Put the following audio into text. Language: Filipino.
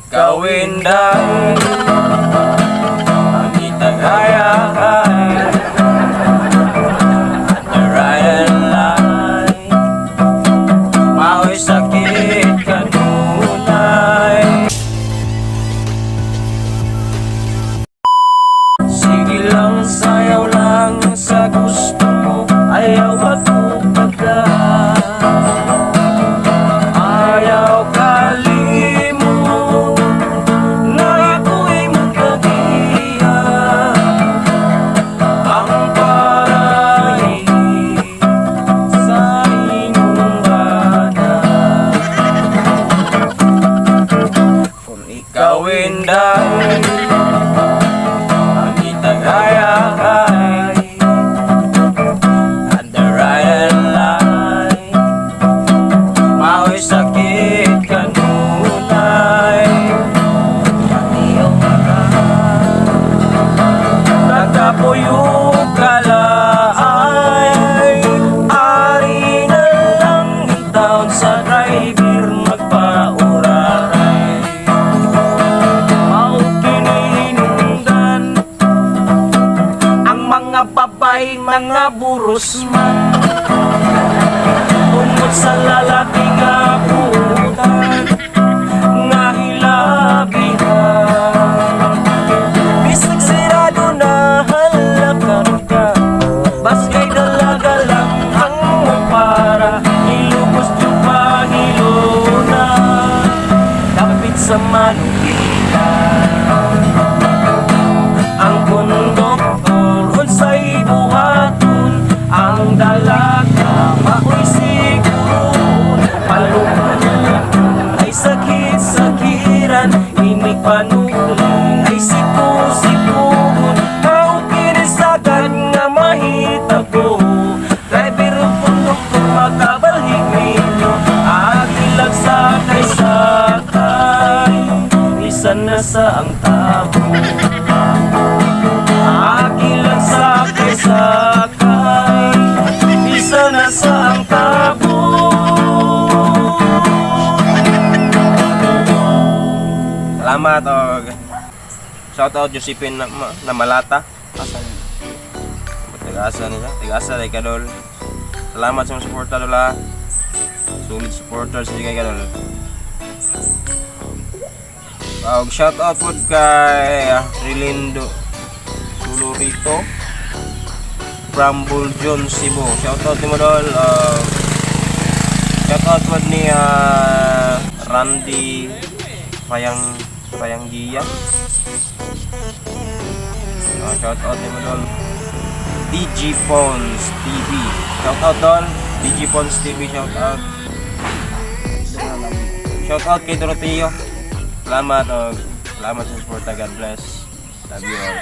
ikaw inday, ang itagayahay, the right and lie, mao'y sakit kanunay. Sige lang, sayaw lang sa gusto mo, ayaw matupag ka. Ayaw kalimot na ako'y magkagiya. Ang paray sa inyong bata, kung ikaw inday, ang itagayahay, and the right and lie, mao'y sakit kanunay. Iyong nagkapuyo kalaay, ari na lang hitaon sa driver magpauraray. Mao kinihinungdan ang mga babay, mga buros man, tungkol sa lalaki nga putan, nga hilabihan. Bisag sirado na halakan ka, baskay dalaga lang ang para ilubos yung pahilona, kapit sa manukitan. Ang konduktor unsay buhaton, ang dalaga mao'y sigun, paluman ay sakit-sakiran, imig panuli ay sipu-sipun. Mao kinisagad nga mahita ko, driver o konduktor makabalhig ninyo, agilag sakay-sakay, isa na sa ang tabo. Agilag sakay-sakay, isa na sa ang tabo. Salamat og shoutout Josephine na Malata. Tigasa niya, tigasa kay Kadol. Salamat sa mga suporta dola. Solid supporters si kay Kadol. Og shoutout pod kay Rilindo Sulurito Bramble John Cebu. Shoutout ni mo dol. Shoutout pod ni Randy Payanggia. Shoutout ni mo dol. DG Pons TV. Shoutout dol. DG Pons TV, shoutout. Shoutout kay Doroteo. Salamat sa support. God bless. Love you all.